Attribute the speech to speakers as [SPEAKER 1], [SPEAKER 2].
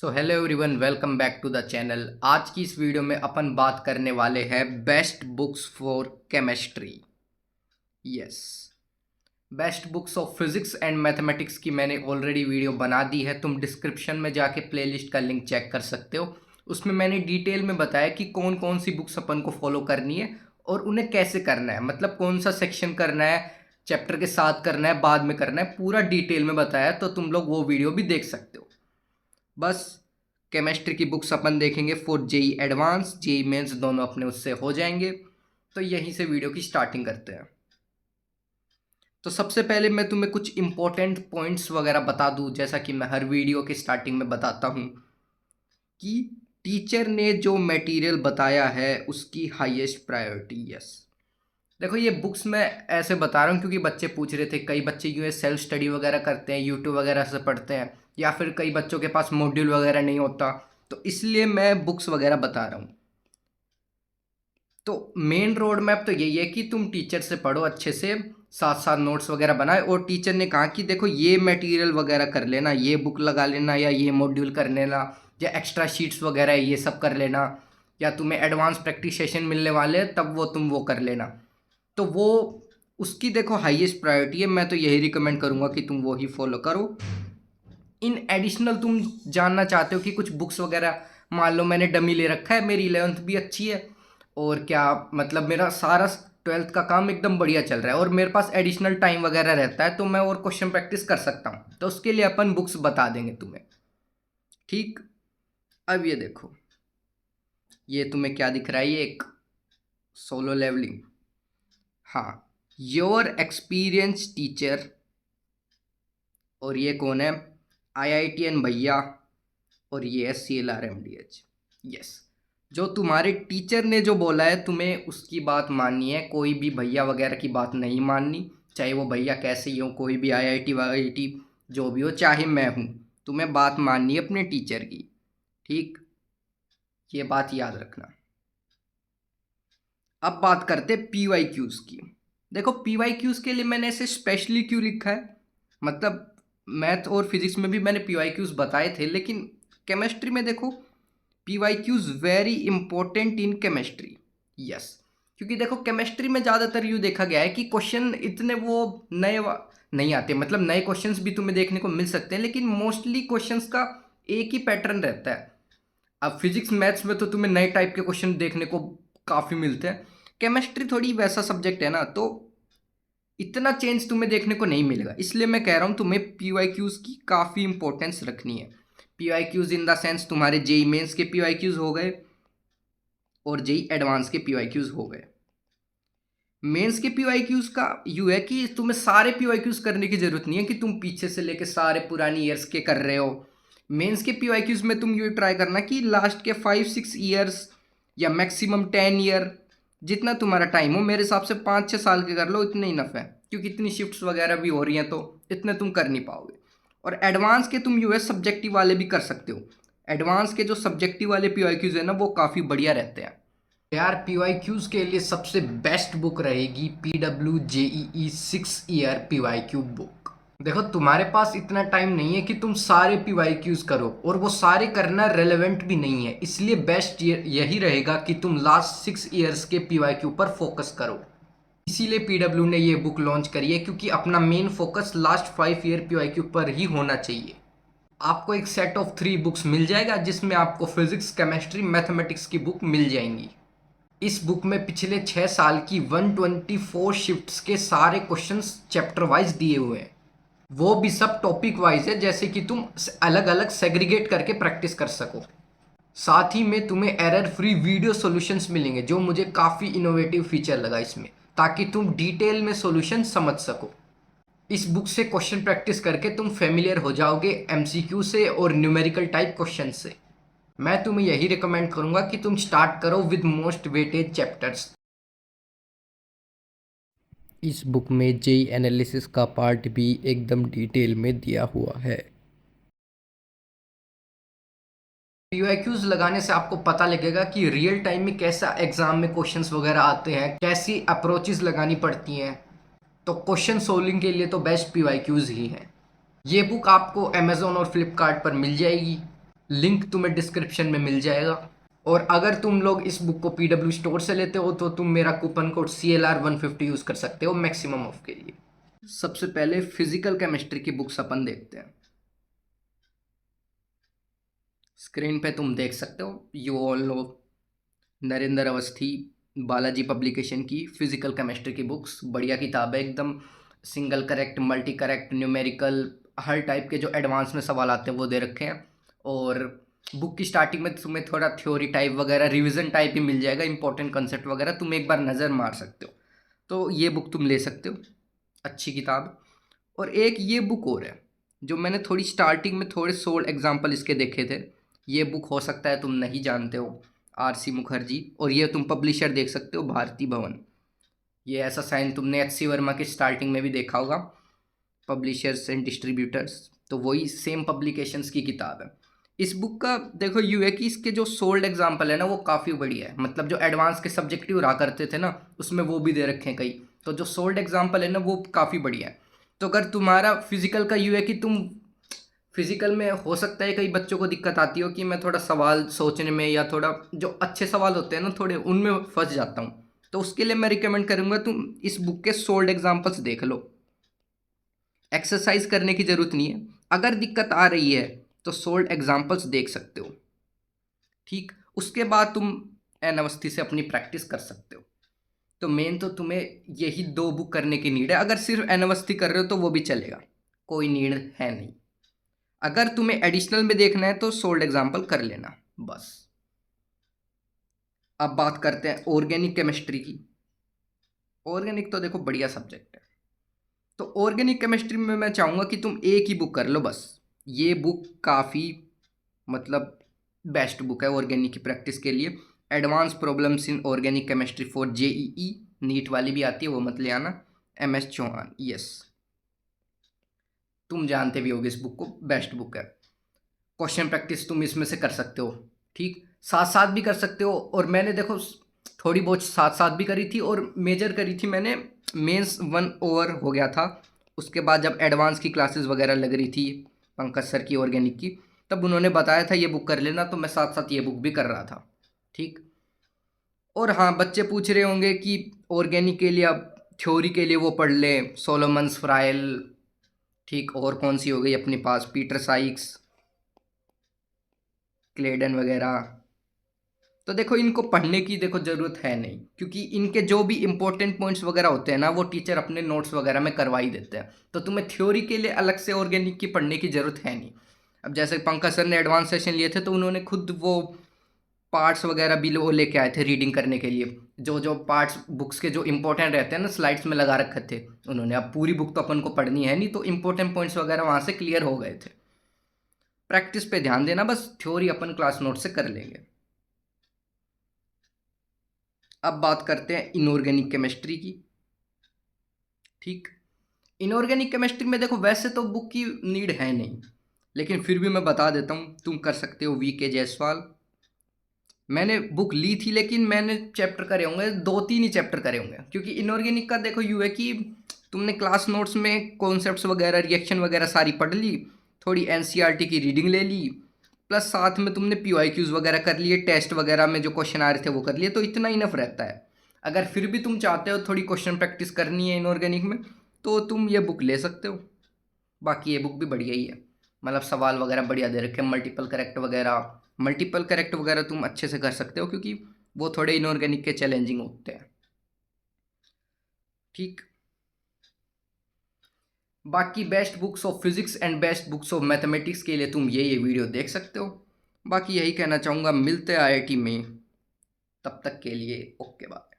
[SPEAKER 1] So hello everyone, welcome back to the channel. आज की इस वीडियो में अपन बात करने वाले हैं best books for chemistry. Yes, best books of physics and mathematics की मैंने ऑलरेडी वीडियो बना दी है। तुम डिस्क्रिप्शन में जाके प्लेलिस्ट का लिंक चेक कर सकते हो। उसमें मैंने डिटेल में बताया कि कौन कौन सी बुक्स अपन को फॉलो करनी है और उन्हें कैसे करना है, मतलब कौन सा सेक्शन करना है, चैप्टर के साथ करना है, बाद में करना है, पूरा डिटेल में बताया। तो तुम लोग वो वीडियो भी देख सकते हो। बस केमिस्ट्री की बुक्स अपन देखेंगे for JEE advance, JEE mains, दोनों अपने उससे हो जाएंगे। तो यहीं से वीडियो की स्टार्टिंग करते हैं। तो सबसे पहले मैं तुम्हें कुछ इंपॉर्टेंट पॉइंट्स वगैरह बता दूं, जैसा कि मैं हर वीडियो के स्टार्टिंग में बताता हूं कि टीचर ने जो मटेरियल बताया है उसकी हाईएस्ट प्रायोरिटी। यस, देखो ये बुक्स मैं ऐसे बता रहा हूँ क्योंकि बच्चे पूछ रहे थे। कई बच्चे यूँ सेल्फ स्टडी वगैरह करते हैं, यूट्यूब वगैरह से पढ़ते हैं, या फिर कई बच्चों के पास मॉड्यूल वगैरह नहीं होता, तो इसलिए मैं बुक्स वगैरह बता रहा हूँ। तो मेन रोड मैप तो यही है कि तुम टीचर से पढ़ो अच्छे से, साथ साथ नोट्स वगैरह बनाए। और टीचर ने कहा कि देखो ये मटेरियल वगैरह कर लेना, ये बुक लगा लेना, या ये मॉड्यूल कर लेना, या एक्स्ट्रा शीट्स वगैरह ये सब कर लेना, या तुम्हें एडवांस प्रैक्टिस सेशन मिलने वाले हैं तब तुम वो कर लेना। तो वो उसकी देखो हाईएस्ट प्रायोरिटी है। मैं तो यही रिकमेंड करूँगा कि तुम वो ही फॉलो करो। इन एडिशनल तुम जानना चाहते हो कि कुछ बुक्स वगैरह, मान लो मैंने डमी ले रखा है, मेरी 11th भी अच्छी है, और क्या मतलब मेरा सारा 12th का काम एकदम बढ़िया चल रहा है और मेरे पास एडिशनल टाइम वगैरह रहता है, तो मैं और क्वेश्चन प्रैक्टिस कर सकता हूँ। तो उसके लिए अपन बुक्स बता देंगे तुम्हें। ठीक, अब ये देखो, ये तुम्हें क्या दिख रहा है, ये एक सोलो लेवलिंग। हाँ, योर एक्सपीरियंस टीचर, और ये कौन है, IITN भैया, और ये है CLRMDH। यस, जो तुम्हारे टीचर ने जो बोला है तुम्हें उसकी बात माननी है, कोई भी भैया वगैरह की बात नहीं माननी। चाहे वो भैया कैसे ही हो, कोई भी IIT वाईआईटी जो भी हो, चाहे मैं हूँ, तुम्हें बात माननी है अपने टीचर की। ठीक, ये बात याद रखना। अब बात करते PYQs की। देखो PYQs के लिए मैंने ऐसे स्पेशली क्यों लिखा है, मतलब मैथ और फिजिक्स में भी मैंने PYQs बताए थे, लेकिन केमिस्ट्री में देखो PYQs very important in chemistry. Yes, क्योंकि देखो केमिस्ट्री में ज़्यादातर यूँ देखा गया है कि क्वेश्चन इतने वो नए नहीं आते, मतलब नए क्वेश्चंस भी तुम्हें देखने को मिल सकते हैं, लेकिन मोस्टली क्वेश्चंस का एक ही पैटर्न रहता है। अब फिजिक्स मैथ्स में तो तुम्हें नए टाइप के क्वेश्चन देखने को काफ़ी मिलते हैं। केमिस्ट्री थोड़ी वैसा सब्जेक्ट है ना, तो इतना चेंज तुम्हें देखने को नहीं मिलेगा। इसलिए मैं कह रहा हूँ तुम्हें PYQs की काफ़ी इंपॉर्टेंस रखनी है। PYQs इन द सेंस तुम्हारे जेई मेंस के PYQs हो गए और जेई एडवांस के PYQs हो गए। मेंस के PYQs का यू है कि तुम्हें सारे PYQs करने की जरूरत नहीं है कि तुम पीछे से लेके सारे पुरानी ईयर्स के कर रहे हो। मेंस के PYQs में तुम ये ट्राई करना कि लास्ट के 5-6 ईयर्स या मैक्सिमम 10 ईयर, जितना तुम्हारा टाइम हो, मेरे हिसाब से 5-6 साल के कर लो, इतने इनफ है, क्योंकि इतनी शिफ्ट्स वगैरह भी हो रही हैं तो इतने तुम कर नहीं पाओगे। और एडवांस के तुम यूएस सब्जेक्टिव वाले भी कर सकते हो। एडवांस के जो सब्जेक्टिव वाले PYQs है ना, वो काफ़ी बढ़िया रहते हैं यार। PYQs के लिए सबसे बेस्ट बुक रहेगी PWJEE 6 ईयर PYQ बुक। देखो तुम्हारे पास इतना टाइम नहीं है कि तुम सारे PYQs करो, और वो सारे करना रेलेवेंट भी नहीं है, इसलिए बेस्ट यही रहेगा कि तुम लास्ट 6 ईयर्स के PYQ पर फोकस करो। इसीलिए PW ने ये बुक लॉन्च करी है, क्योंकि अपना main focus last 5 year PYQ पर ही होना चाहिए। आपको एक सेट ऑफ 3 बुक्स मिल जाएगा, जिसमें आपको फिजिक्स, केमिस्ट्री, मैथमेटिक्स की बुक मिल जाएंगी। इस बुक में पिछले 6 साल की 124 शिफ्ट्स के सारे क्वेश्चंस चैप्टर वाइज दिए हुए हैं, वो भी सब टॉपिक वाइज है, जैसे कि तुम अलग अलग सेग्रीगेट करके प्रैक्टिस कर सको। साथ ही में तुम्हें एरर फ्री वीडियो सॉल्यूशंस मिलेंगे, जो मुझे काफ़ी इनोवेटिव फीचर लगा इसमें, ताकि तुम डिटेल में सॉल्यूशन समझ सको। इस बुक से क्वेश्चन प्रैक्टिस करके तुम फेमिलियर हो जाओगे MCQ से और न्यूमेरिकल टाइप क्वेश्चन से। मैं तुम्हें यही रिकमेंड करूंगा कि तुम स्टार्ट करो विद मोस्ट वेटेड चैप्टर्स। इस बुक में जेई एनालिसिस का पार्ट भी एकदम डिटेल में दिया हुआ है। PYQs लगाने से आपको पता लगेगा कि रियल टाइम में कैसा एग्जाम में क्वेश्चंस वगैरह आते हैं, कैसी अप्रोचेस लगानी पड़ती हैं। तो क्वेश्चन सोल्विंग के लिए तो बेस्ट PYQs ही हैं। ये बुक आपको Amazon और फ्लिपकार्ट पर मिल जाएगी। लिंक तुम्हें डिस्क्रिप्शन में मिल जाएगा। और अगर तुम लोग इस बुक को पीडब्ल्यू स्टोर से लेते हो तो तुम मेरा कूपन कोड CLR150 यूज़ कर सकते हो मैक्सिमम ऑफ के लिए। सबसे पहले फिजिकल केमिस्ट्री की बुक्स अपन देखते हैं। स्क्रीन पे तुम देख सकते हो, you all know, Narendra Awasthi, Balaji publication की फिजिकल केमिस्ट्री की बुक्स। बढ़िया किताब है एकदम। Single correct, multi correct, numerical, हर टाइप के जो एडवांस में सवाल आते हैं वो दे रखे हैं। और बुक की स्टार्टिंग में तुम्हें थोड़ा थ्योरी टाइप वगैरह, रिवीजन टाइप ही मिल जाएगा, इंपॉर्टेंट कंसेप्ट वगैरह तुम एक बार नज़र मार सकते हो। तो ये बुक तुम ले सकते हो, अच्छी किताब। और एक ये बुक और है जो मैंने थोड़ी स्टार्टिंग में थोड़े सोल्ड एग्जाम्पल इसके देखे थे। ये बुक हो सकता है तुम नहीं जानते हो, RC मुखर्जी। और ये तुम पब्लिशर देख सकते हो, भारती भवन। ये ऐसा साइन तुमने HC वर्मा के स्टार्टिंग में भी देखा होगा, पब्लिशर्स एंड डिस्ट्रीब्यूटर्स। तो वही सेम पब्लिकेशंस की किताब है। इस बुक का देखो यू है कि इसके जो सोल्ड एग्जाम्पल है ना वो काफ़ी बढ़िया है। मतलब जो एडवांस के सब्जेक्टिव रहा करते थे ना उसमें वो भी दे रखे हैं कई। तो जो सोल्ड एग्जाम्पल है ना वो काफ़ी बढ़िया है। तो अगर तुम्हारा फिजिकल का यू है कि तुम फिजिकल में हो सकता है कई बच्चों को दिक्कत आती हो कि मैं थोड़ा सवाल सोचने में या थोड़ा जो अच्छे सवाल होते हैं ना थोड़े उनमें फंस जाता हूँ। तो उसके लिए मैं रिकमेंड करूँगा तुम इस बुक के सोल्ड एग्जाम्पल्स देख लो। एक्सरसाइज करने की ज़रूरत नहीं है, अगर दिक्कत आ रही है तो सोल्ड एग्जाम्पल्स देख सकते हो। ठीक, उसके बाद तुम एन अवस्थी से अपनी प्रैक्टिस कर सकते हो। तो मेन तो तुम्हें यही 2 बुक करने की नीड है। अगर सिर्फ एन अवस्थी कर रहे हो तो वो भी चलेगा, कोई नीड है नहीं। अगर तुम्हें एडिशनल में देखना है तो सोल्ड एग्जाम्पल कर लेना बस। अब बात करते हैं ऑर्गेनिक केमिस्ट्री की। ऑर्गेनिक तो देखो बढ़िया सब्जेक्ट है। तो ऑर्गेनिक केमिस्ट्री में मैं चाहूँगा कि तुम एक ही बुक कर लो बस। ये बुक काफ़ी मतलब बेस्ट बुक है ऑर्गेनिक की प्रैक्टिस के लिए। Advance problems in organic chemistry for JEE, NEET वाली भी आती है वो मत ले आना। MS चौहान, यस, तुम जानते भी होगे इस बुक को, बेस्ट बुक है। क्वेश्चन प्रैक्टिस तुम इसमें से कर सकते हो, ठीक, साथ साथ भी कर सकते हो। और मैंने देखो थोड़ी बहुत साथ साथ भी करी थी और मेजर करी थी मैंने। मेंस 1 ओवर हो गया था, उसके बाद जब एडवांस की क्लासेस वगैरह लग रही थी पंकज सर की ऑर्गेनिक की, तब उन्होंने बताया था ये बुक कर लेना, तो मैं साथ साथ ये बुक भी कर रहा था, ठीक। और हाँ, बच्चे पूछ रहे होंगे कि ऑर्गेनिक के लिए अब थ्योरी के लिए वो पढ़ लें सोलोमन्स फ्राइल, ठीक, और कौन सी हो गई अपने पास, पीटर साइक्स, क्लेडन वगैरह। तो देखो इनको पढ़ने की देखो ज़रूरत है नहीं, क्योंकि इनके जो भी इंपॉर्टेंट पॉइंट्स वगैरह होते हैं ना वो टीचर अपने नोट्स वगैरह में करवा ही देते हैं। तो तुम्हें थ्योरी के लिए अलग से ऑर्गेनिक की पढ़ने की ज़रूरत है नहीं। अब जैसे पंकज सर ने एडवांस सेशन लिए थे तो उन्होंने खुद वो पार्ट्स वगैरह भी वो लेके आए थे रीडिंग करने के लिए। जो जो पार्ट्स बुक्स के जो इंपॉर्टेंट रहते हैं ना स्लाइड्स में लगा रखे थे उन्होंने। अब पूरी बुक तो अपन को पढ़नी है नहीं, तो इंपॉर्टेंट पॉइंट्स वगैरह वहाँ से क्लियर हो गए थे। प्रैक्टिस पे ध्यान देना बस, थ्योरी अपन क्लास नोट से कर लेंगे। अब बात करते हैं इनऑर्गेनिक केमिस्ट्री की, ठीक। इनऑर्गेनिक केमिस्ट्री में देखो वैसे तो बुक की नीड है नहीं, लेकिन फिर भी मैं बता देता हूँ, तुम कर सकते हो VK जायसवाल। मैंने बुक ली थी लेकिन मैंने चैप्टर करे होंगे 2-3 ही चैप्टर करे होंगे, क्योंकि इनऑर्गेनिक का देखो यू है कि तुमने क्लास नोट्स में कॉन्सेप्ट्स वगैरह, रिएक्शन वगैरह सारी पढ़ ली, थोड़ी NCERT की रीडिंग ले ली, प्लस साथ में तुमने PYQs वगैरह कर लिए, टेस्ट वगैरह में जो क्वेश्चन आ रहे थे वो कर लिए, तो इतना इनफ रहता है। अगर फिर भी तुम चाहते हो थोड़ी क्वेश्चन प्रैक्टिस करनी है इनऑर्गेनिक में तो तुम ये बुक ले सकते हो। बाकी ये बुक भी बढ़िया ही है, मतलब सवाल वगैरह बढ़िया दे रखे हैं, मल्टीपल करेक्ट वगैरह तुम अच्छे से कर सकते हो, क्योंकि वो थोड़े इनऑर्गेनिक के चैलेंजिंग होते हैं, ठीक। बाकी best books of physics and best books of mathematics के लिए तुम ये वीडियो देख सकते हो। बाकी यही कहना चाहूँगा, मिलते हैं IIT में, तब तक के लिए ओके बाय।